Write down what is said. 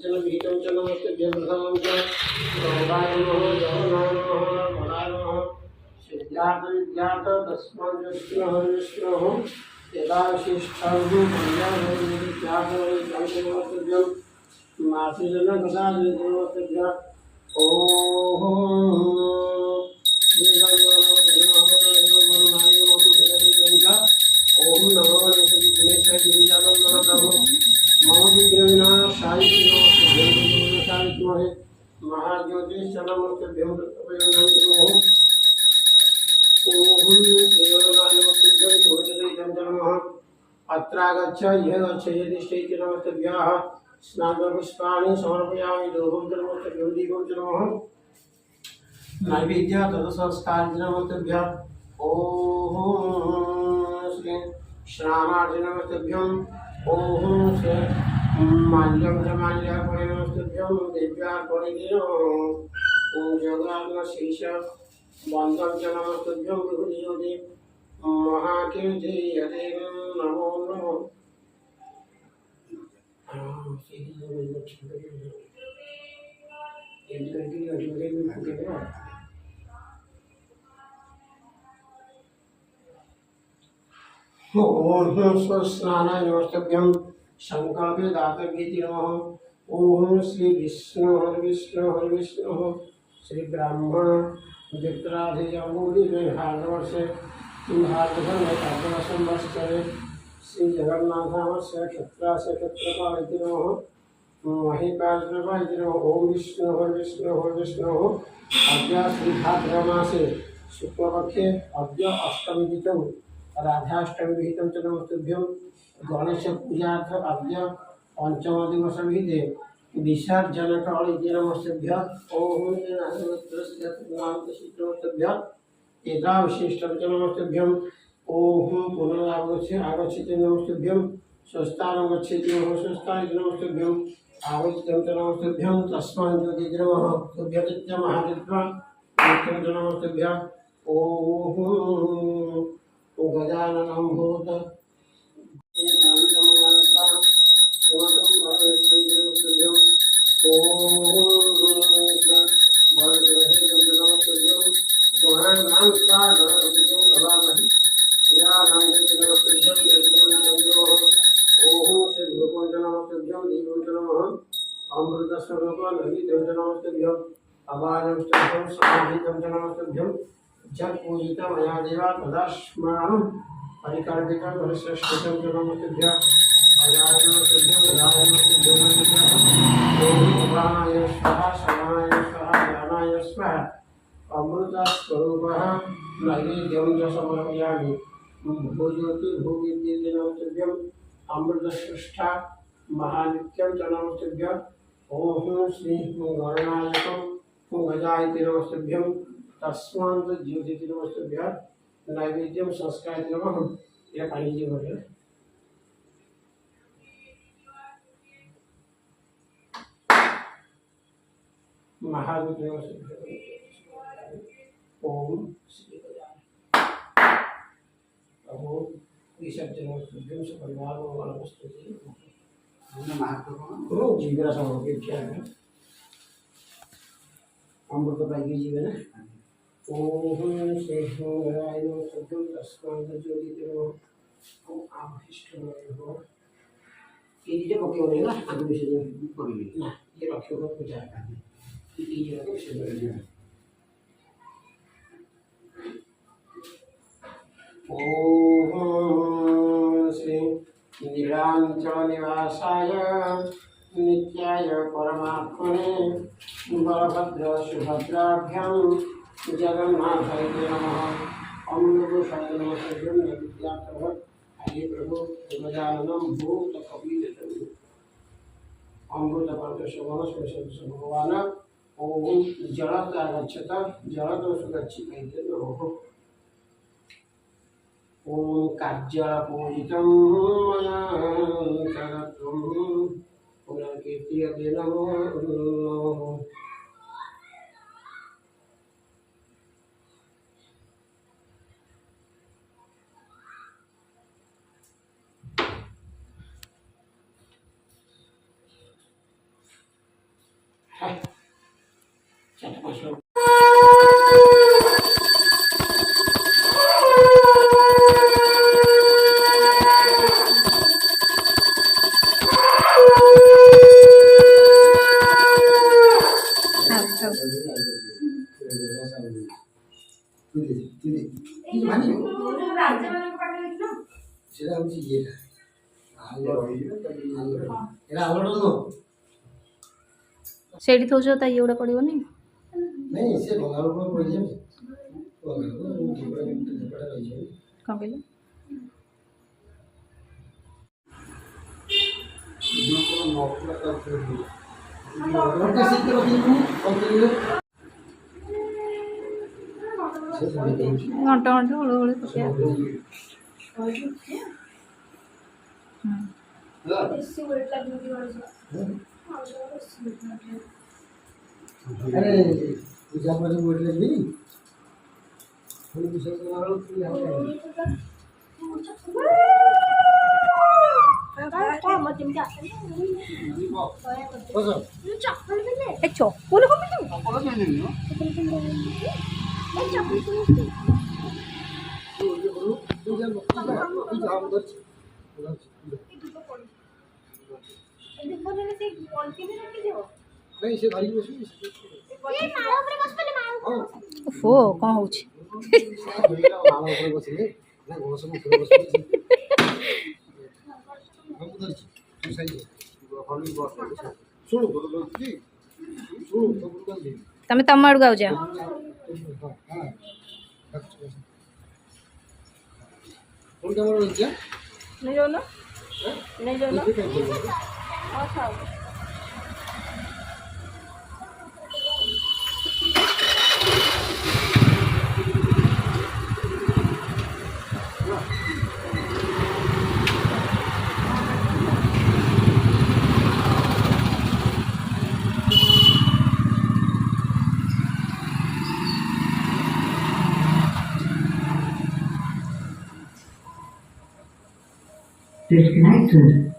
जल भीतं च नमस्ते व्यवधानं च गौराय नमः जगन्नाय नमः मनाय नमः सिद्धार्थ विद्यार्थ तस्मात् विष्णुः यदा शिष्टं विद्यार्थं मासिजन कदा नमस्ते ओम ओम नमो गणेशाय गिरिजानंद प्रभु मम विघ्नविनाशाय महाज्योतिष नमस्ते ओम देवनाय नमः अत्रागच्छ यह गच्छ यदिष्टैति नमस्तेभ्यः स्नानपुष्पाणि समर्पयामि धूपं च नमस्तेभ्यो दीपं च नमः नैवेद्य तदसंस्कार नमस्तेभ्यः ओम श्री श्रामार्ज नमस्तेभ्यं ओम श्री माल्यं च माल्यार्पणे नमस्तेभ्यं दिव्यार्पणे ओम जगन्नाथ शेष बंधं च नमस्तेभ्यं विभूतियोगे महाकीर्ति यदि नमो नमो ओम स्वस्नानाय नमस्तेभ्यं संकल्पे दातव्येति नमः ओम श्री विष्णु हरिविष्णु श्री ब्राह्मण वित्राधिजमूलि भारतवर्षे संवत्सरे श्री जगन्नाथस्य क्षत्रास्य क्षत्रपालिति नमः महिपालति नमः ओम विष्णु अद्य श्री भाद्रमासे शुक्लपक्षे अद्य अष्टमी तिथौ राधाष्टमी विहितं च नमस्तुभ्यं गणेश पूजार्थ अद्य पंचम दिवस विहिते विसर्जन काल इति नमस्तुभ्यः ओम नमस्तुभ्यः एता विशिष्टं च नमस्तुभ्यं ओम पुनरागच्छति नमस्तुभ्यं स्वस्थानं गच्छति स्वस्थाय नमस्तुभ्यं आगच्छति नमस्तुभ्यं तस्मात् ज्योति नमः तुभ्यतित्य महादित्वा नमस्तुभ्यः ओम गजाननं भूत अमृत स्वरूप नमस्तुभ्यं अवाजं नमस्तुभ्यं जब पूजिता मया देवा तदास्मान् परिकल्पितं वरश्रेष्ठं च नमस्तुभ्यः अजाय नमस्तुभ्यं ओम प्राणाय स्वाहा समानाय स्वाहा ज्ञानाय स्वाहा अमृत स्वरूपः नैवेद्यं च समर्पयामि भूज्योति भूविद्येति नमस्तुभ्यं अमृत सृष्टा महानित्यं च नमस्तुभ्यः ओम श्री गणनायकं गजायति नमस्तुभ्यं तस्मात् ज्योति नमस्तुभ्यः नैवेद्यं संस्कार नमः यह पानी जी बोले महादेव ओम श्री ओम विसर्जन नमस्तुभ्यं सपरिवार नमस्तुते महात्मा जीवन समर्पित किया है अमृत पाई जीवन ओम शेषराय नमस्तुभ्यं तस्मात् ज्योति नमः ओम आभिष्टो ये जो पके होने ना आगे विषय पड़ी ना ये रखियो को पूजा करनी ये जो विषय है ओम श्री नीलांचल निवासाय नित्याय परमात्मने बलभद्र सुभद्राभ्यां जगन्नाथाय नमः अमृतसाय नमस्तुभ्यं विद्यार्थः हरे प्रभु गजाननं भूत कपितम् अमृत परमेश्वर भगवान ओम जलद आगच्छत जलद सुगच्छति नमः ओम काज्यापूजितं मया तदत्वं पुनर्कीर्त्यते नमो সেটা হচ্ছে ইয়েটা এরা আলোটা তো ସେଇଠି ଥଉଛ ତା ଇଏ ଗୁଡ଼ା ପଡ଼ିବନି ନାଇଁ ସେ ଗଲାବେଳ ଉପରେ ପଡ଼ିଯାଉଛି ରହିଯିବ କ'ଣ କହିଲେ ଘଣ୍ଟା ଘଣ୍ଟା ହୁଳୁ ହୁଳୁ ପକେଇବା अरे पूजा पर वेट लगी विषय ଚପଲ नहीं से भाई बसु ये माला ऊपर बस पहले माला ଓହୋ କ'ଣ ହେଉଛି माला ऊपर बसले ना घोष ऊपर बसले हम उधर तू सही है हॉल में बस सुनो जी सुनो तो बोल दे ତମେ ତମ ଆଡ଼କୁ ଆଉ ଯାଅ हां कौन कैमरा लग गया नहीं जाओ ना नहीं जाओ ना अच्छा Disconnected.